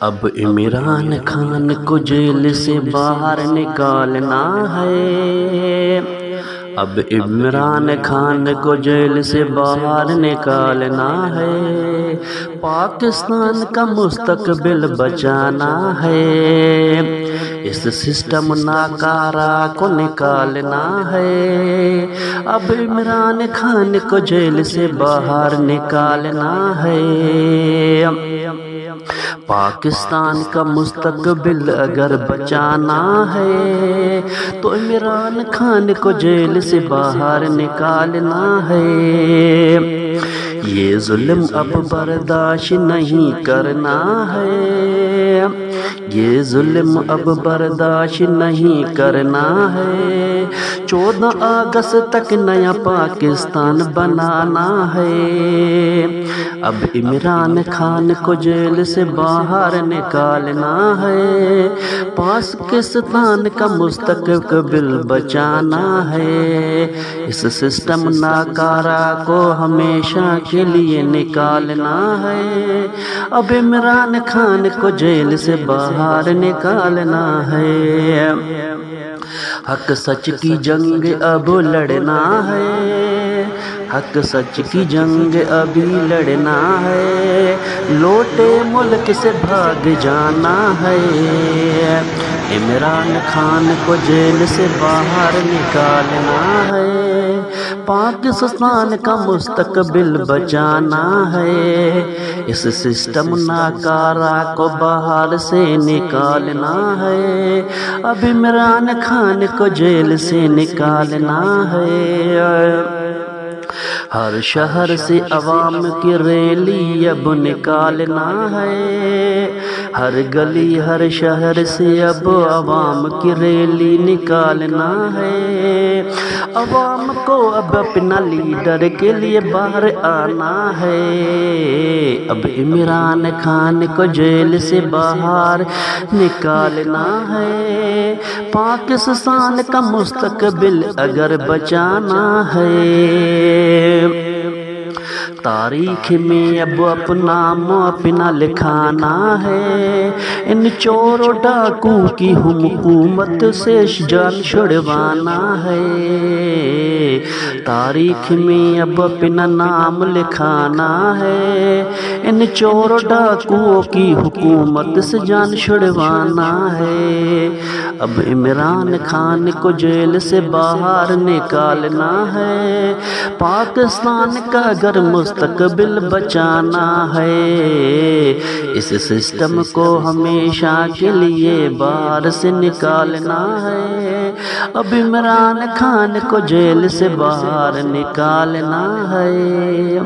اب عمران خان کو جیل سے باہر نکالنا ہے، اب عمران خان کو جیل سے باہر نکالنا ہے، پاکستان کا مستقبل بچانا ہے، اس سسٹم ناکارہ کو نکالنا ہے، اب عمران خان کو جیل سے باہر نکالنا ہے، پاکستان کا مستقبل اگر بچانا ہے تو عمران خان کو جیل سے باہر نکالنا ہے، یہ ظلم اب برداشت نہیں کرنا ہے، یہ ظلم اب برداشت نہیں کرنا ہے، 14 اگست تک نیا پاکستان بنانا ہے، اب عمران خان کو جیل سے باہر نکالنا ہے، پاکستان کا مستقبل بچانا ہے، اس سسٹم ناکارہ کو ہمیشہ کے لیے نکالنا ہے، اب عمران خان کو جیل سے باہر نکالنا ہے، حق سچ کی جنگ اب لڑنا ہے، حق سچ کی جنگ ابھی لڑنا ہے، لوٹے ملک سے بھاگ جانا ہے، عمران خان کو جیل سے باہر نکالنا ہے، پاکستان کا مستقبل بچانا ہے، اس سسٹم ناکارہ کو باہر سے نکالنا ہے، اب عمران خان کو جیل سے نکالنا ہے، ہر شہر سے عوام کی ریلی اب نکالنا ہے، ہر گلی ہر شہر سے اب عوام کی ریلی نکالنا ہے، عوام کو اب اپنا لیڈر کے لیے باہر آنا ہے، اب عمران خان کو جیل سے باہر نکالنا ہے، پاکستان کا مستقبل اگر بچانا ہے، تاریخ میں اب اپنا نام اپنا لکھانا ہے، ان چور و ڈاکو کی حکومت سے جان چھڑوانا ہے، تاریخ میں اب اپنا نام لکھانا ہے، ان چور و ڈاکو کی حکومت سے جان چھڑوانا ہے، اب عمران خان کو جیل سے باہر نکالنا ہے، پاکستان کا اگر مستقبل بچانا ہے، اس سسٹم کو ہمیشہ کے لیے باہر سے نکالنا ہے، اب عمران خان کو جیل سے باہر نکالنا ہے۔